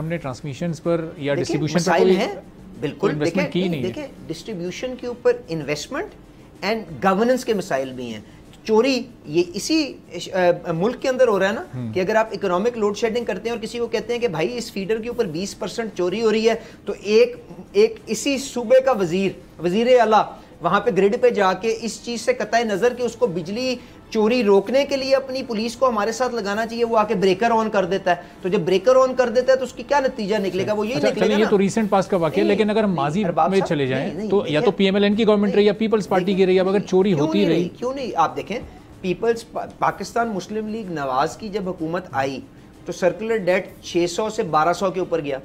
ہم نے ٹرانسمیشنز پر یا ڈسٹریبیوشن پر مسائل ہیں بالکل. انویسٹمنٹ کی نہیں دیکھیں ڈسٹریبیوشن کے اوپر انویسٹمنٹ اینڈ گورننس کے مسائل بھی ہیں. چوری یہ اسی ملک کے اندر ہو رہا ہے نا کہ اگر آپ اکنامک لوڈ شیڈنگ کرتے ہیں اور کسی کو کہتے ہیں کہ بھائی اس فیڈر کے اوپر 20% چوری ہو رہی ہے تو ایک اسی صوبے کا وزیر اعلیٰ وہاں پہ گریڈ پہ جا کے اس چیز سے قطع نظر کہ اس کو بجلی چوری روکنے کے لیے اپنی پولیس کو ہمارے ساتھ لگانا چاہیے, وہ آ کے بریکر آن کر دیتا ہے. تو جب بریکر آن کر دیتا ہے تو اس کی کیا نتیجہ نکلے گا؟ وہ یہی نکلے گا. یہ تو ریسنٹ پاس کا واقعہ ہے, لیکن اگر ہم ماضی میں چلے جائیں تو یا تو پی ایم ایل این کی گورنمنٹ رہی یا پیپلز پارٹی کی رہی, اب اگر چوری ہوتی رہی کیوں نہیں. آپ دیکھیں پیپلز پاکستان مسلم لیگ نواز کی جب حکومت آئی تو سرکولر ڈیٹ 600 سے 1200 کے اوپر گیا.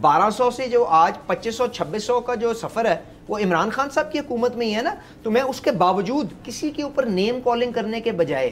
1200 سے جو آج 2500-2600 کا جو سفر ہے وہ عمران خان صاحب کی حکومت میں ہی ہے نا. تو میں اس کے باوجود کسی کے اوپر نیم کالنگ کرنے کے بجائے,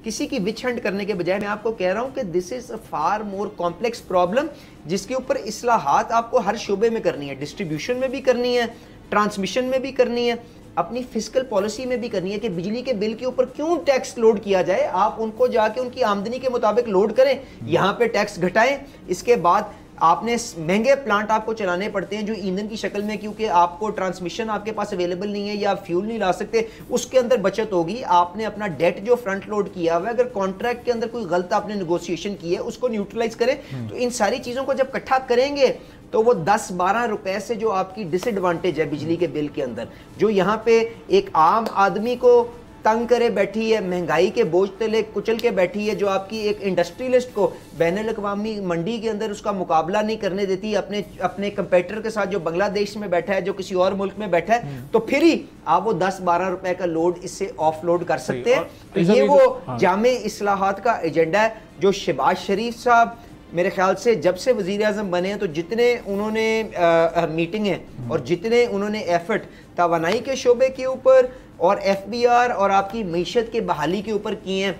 کسی کی وچ ہنٹ کرنے کے بجائے, میں آپ کو کہہ رہا ہوں کہ دس از اے فار مور کمپلیکس پرابلم جس کے اوپر اصلاحات آپ کو ہر شعبے میں کرنی ہے. ڈسٹریبیوشن میں بھی کرنی ہے, ٹرانسمیشن میں بھی کرنی ہے, اپنی فسکل پالیسی میں بھی کرنی ہے کہ بجلی کے بل کے اوپر کیوں ٹیکس لوڈ کیا جائے. آپ ان کو جا کے ان کی آمدنی کے مطابق لوڈ کریں, یہاں پہ ٹیکس گھٹائیں. اس کے بعد آپ نے مہنگے پلانٹ آپ کو چلانے پڑتے ہیں جو ایندھن کی شکل میں, کیونکہ آپ کو ٹرانسمیشن آپ کے پاس اویلیبل نہیں ہے یا فیول نہیں لا سکتے, اس کے اندر بچت ہوگی. آپ نے اپنا ڈیٹ جو فرنٹ لوڈ کیا ہوا ہے, اگر کانٹریکٹ کے اندر کوئی غلط آپ نے نیگوشیشن کی ہے اس کو نیوٹرلائز کریں. تو ان ساری چیزوں کو جب اکٹھا کریں گے تو وہ 10-12 روپے سے جو آپ کی ڈس ایڈوانٹیج ہے بجلی کے بل کے اندر, جو یہاں پہ ایک عام آدمی کو تنگ کرے بیٹھی ہے, مہنگائی کے بوجھ تلے کچل کے بیٹھی ہے, جو آپ کی ایک انڈسٹریلسٹ کو بین الاقوامی منڈی کے اندر اس کا مقابلہ نہیں کرنے دیتی اپنے کمپیٹر کے ساتھ جو بنگلہ دیش میں بیٹھا ہے, جو کسی اور ملک میں بیٹھا ہے, تو پھر ہی آپ وہ 10-12 روپے کا لوڈ اس سے آف لوڈ کر سکتے ہیں. تو یہ وہ جامع اصلاحات کا ایجنڈا ہے جو شہباز شریف صاحب میرے خیال سے جب سے وزیر اعظم بنے ہیں تو جتنے انہوں نے میٹنگیں اور جتنے انہوں نے ایفرٹ توانائی کے شعبے کے اوپر اور ایف بی آر اور آپ کی معیشت کے بحالی کے اوپر کیے ہیں,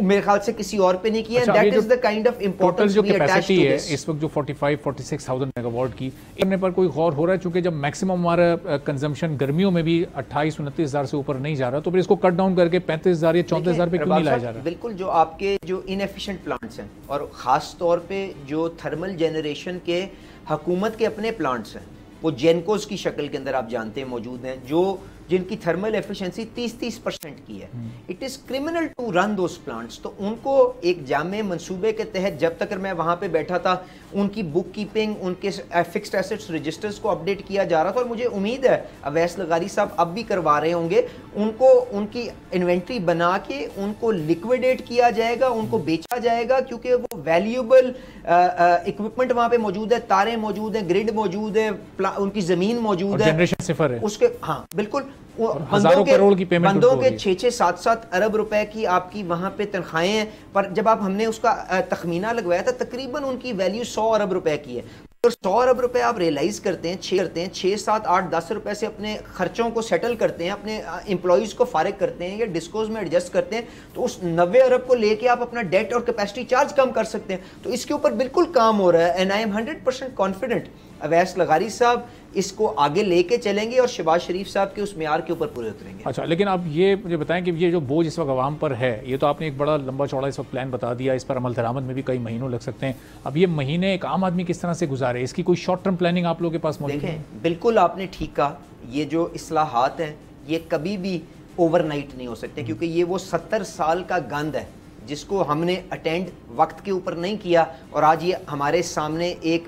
میرے خیال سے کسی اور پہ نہیں کیا. That is the kind of importance we attach to this. اس وقت جو 45-46,000 میگا واٹ کی کرنے پر کوئی غور ہو رہا ہے, چونکہ جب میکسیمم ہمارا کنزمپشن گرمیوں میں بھی 28-29,000 سے اوپر نہیں جا رہا, تو پھر اس کو کٹ ڈاؤن کر کے 35,000 یا 34,000 پہ کیوں نہیں لایا جا رہا؟ بالکل جو آپ کے جو انیفیشینٹ پلانٹس ہیں اور خاص طور پہ جو تھرمل جنریشن کے حکومت کے اپنے پلانٹس ہیں, وہ جینکوز کی شکل کے اندر آپ جانتے ہیں موجود ہیں, جو جن کی تھرمل ایفیشنسی 30% کی ہے. It is criminal to run those plants. تو ان کو ایک جامع منصوبے کے تحت جب تک میں وہاں پہ بیٹھا تھا ان کی بک کیپنگ, ان کے فکسڈ ایسٹس رجسٹرز کو اپڈیٹ کیا جا رہا تھا, اور مجھے امید ہے اویس لغاری صاحب اب بھی کروا رہے ہوں گے. ان کو ان کی انوینٹری بنا کے ان کو لکویڈیٹ کیا جائے گا, ان کو بیچا جائے گا, کیونکہ وہ ویلیوبل اکوپمنٹ وہاں پہ موجود ہے, تاریں موجود ہیں, گرڈ موجود ہے, ان کی زمین موجود ہے, جنریشن صفر ہے اس کے. ہاں بالکل, بندوں کے 6-7 ارب روپے کی آپ کی وہاں پہ تنخواہیں ہیں, پر جب ہم نے اس کا تخمینہ لگوایا تھا تقریباً ان کی ویلیو 100 ارب روپے کی ہے. اور 100 ارب روپے آپ ریلائز کرتے ہیں 6-7-8-10 روپے سے اپنے خرچوں کو سیٹل کرتے ہیں, اپنے امپلائیز کو فارغ کرتے ہیں یا ڈسکوز میں ایڈجسٹ کرتے ہیں, تو اس 90 ارب کو لے کے آپ اپنا ڈیٹ اور کیپیسٹی چارج کم کر سکتے ہیں. تو اس کے اوپر بالکل کام ہو رہا ہے, and I am 100% confident Awais لغاری صاحب اس کو آگے لے کے چلیں گے اور شہباز شریف صاحب کے اس معیار کے اوپر پورے اتریں گے. اچھا, لیکن آپ یہ مجھے بتائیں کہ یہ جو بوجھ اس وقت عوام پر ہے, یہ تو آپ نے ایک بڑا لمبا چوڑا اس وقت پلان بتا دیا, اس پر عمل درآمد میں بھی کئی مہینوں لگ سکتے ہیں. اب یہ مہینے ایک عام آدمی کس طرح سے گزارے, اس کی کوئی شارٹ ٹرم پلاننگ آپ لوگوں کے پاس موجود ہے؟ دیکھیں بالکل آپ نے ٹھیک کہا, یہ جو اصلاحات ہیں یہ کبھی بھی اوور نائٹ نہیں ہو سکتے, کیونکہ یہ وہ 70 سال کا گند ہے جس کو ہم نے اٹینڈ وقت کے اوپر نہیں کیا, اور آج یہ ہمارے سامنے ایک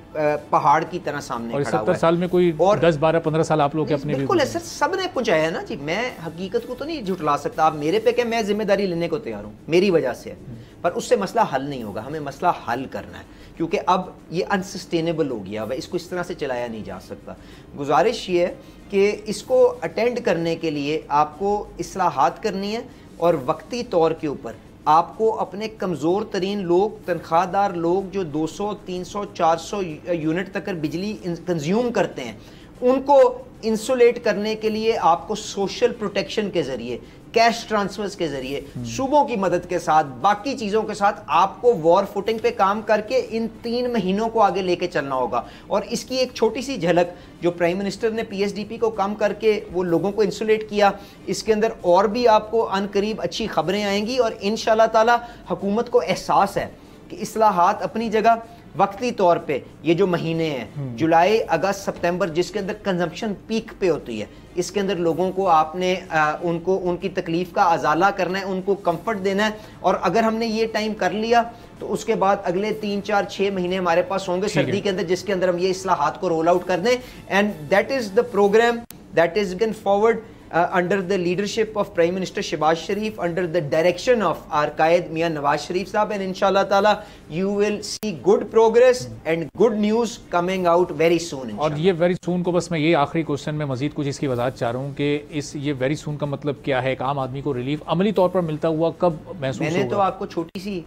پہاڑ کی طرح سامنے کھڑا ہوا ہے. 70 سال میں کوئی 10-12-15 سال آپ لوگ کے اپنے بالکل ایسا سب نے پہنچایا ہے نا جی. میں حقیقت کو تو نہیں جھٹلا سکتا, آپ میرے پہ کہ میں ذمہ داری لینے کو تیار ہوں, میری وجہ سے ہے, پر اس سے مسئلہ حل نہیں ہوگا. ہمیں مسئلہ حل کرنا ہے, کیونکہ اب یہ انسسٹینیبل ہو گیا, اس کو اس طرح سے چلایا نہیں جا سکتا. گزارش یہ ہے کہ اس کو اٹینڈ کرنے کے لیے آپ کو اصلاحات کرنی ہے, اور وقتی طور کے اوپر آپ کو اپنے کمزور ترین لوگ, تنخواہ دار لوگ جو 200, 300, 400 یونٹ تک بجلی کنزیوم کرتے ہیں, ان کو انسولیٹ کرنے کے لیے آپ کو سوشل پروٹیکشن کے ذریعے, کیش ٹرانسفرز کے ذریعے, صوبوں کی مدد کے ساتھ, باقی چیزوں کے ساتھ آپ کو وار فوٹنگ پہ کام کر کے ان 3 مہینوں کو آگے لے کے چلنا ہوگا. اور اس کی ایک چھوٹی سی جھلک جو پرائم منسٹر نے پی ایس ڈی پی کو کم کر کے وہ لوگوں کو انسولیٹ کیا, اس کے اندر اور بھی آپ کو ان قریب اچھی خبریں آئیں گی, اور انشاءاللہ تعالی حکومت کو احساس ہے کہ اصلاحات اپنی جگہ, وقتی طور پہ یہ جو مہینے ہیں جولائی اگست سپتمبر جس کے اندر کنزمپشن پیک پہ ہوتی ہے, اس کے اندر لوگوں کو آپ نے ان کی تکلیف کا ازالہ کرنا ہے, ان کو کمفرٹ دینا ہے, اور اگر ہم نے یہ ٹائم کر لیا تو اس کے بعد اگلے 3 4 6 مہینے ہمارے پاس ہوں گے سردی کے اندر جس کے اندر ہم یہ اصلاحات کو رول آؤٹ کر دیں. And that is the programme that is gone forward under the leadership of Prime Minister Shehbaz Sharif, under the direction of our Qaid Mian Nawaz Sharif Sahab, and inshallah ta'ala you will see good progress and good news coming out very soon. اور یہ very soon کو بس میں یہ آخری question میں مزید کچھ اس کی وضاحت چاہ رہا ہوں کہ یہ ویری سون کا مطلب کیا ہے؟ ایک عام آدمی کو ریلیف عملی طور پر ملتا ہوا کب محسوس ہوگا؟ میں نے تو آپ کو چھوٹی سی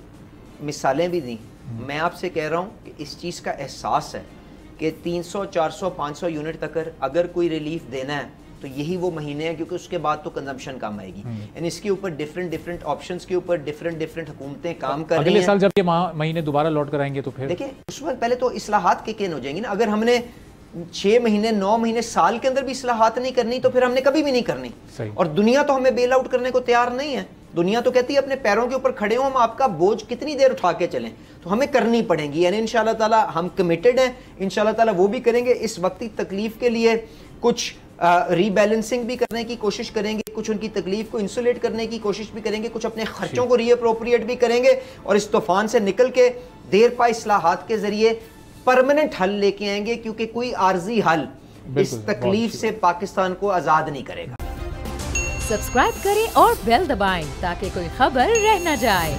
مثالیں بھی دیں. میں آپ سے کہہ رہا ہوں کہ اس چیز کا احساس ہے کہ 300 400 500 یونٹ تک اگر کوئی ریلیف دینا ہے تو یہی وہ مہینے ہیں, کیونکہ اس کے بعد تو کنزمپشن کم آئے گی. یعنی اس کے اوپر ڈفرنٹ آپشنز کے اوپر ڈفرنٹ حکومتیں کام کر رہی ہیں. اگلے سال جب یہ مہینے دوبارہ لوٹ کر آئیں گے تو پھر دیکھیں اس وقت پہلے تو اصلاحات کے ہو جائیں گی نا. اگر ہم نے 6 مہینے 9 مہینے سال کے اندر بھی اصلاحات نہیں کرنی تو پھر ہم نے کبھی بھی نہیں کرنی. اور دنیا تو ہمیں بیل آؤٹ کرنے کو تیار نہیں ہے. دنیا تو کہتی ہے اپنے پیروں کے اوپر کھڑے ہوں, ہم آپ کا بوجھ کتنی دیر اٹھا کے چلیں, تو ہمیں کرنی پڑیں گی. یعنی انشاءاللہ تعالی ہم کمیٹڈ ہیں, انشاءاللہ تعالی وہ بھی کریں گے. اس وقتی تکلیف کے لیے کچھ ری بیلنسنگ بھی کرنے کی کوشش کریں گے, کچھ ان کی تکلیف کو انسولیٹ کرنے کی کوشش بھی کریں گے, کچھ اپنے خرچوں کو ری اپروپریٹ بھی کریں گے, اور اس طوفان سے نکل کے دیر پا اصلاحات کے ذریعے پرماننٹ حل لے کے آئیں گے, کیونکہ کوئی عارضی حل اس تکلیف سے پاکستان کو آزاد نہیں کرے گا. سبسکرائب کریں اور بیل دبائیں تاکہ کوئی خبر رہ نہ جائے.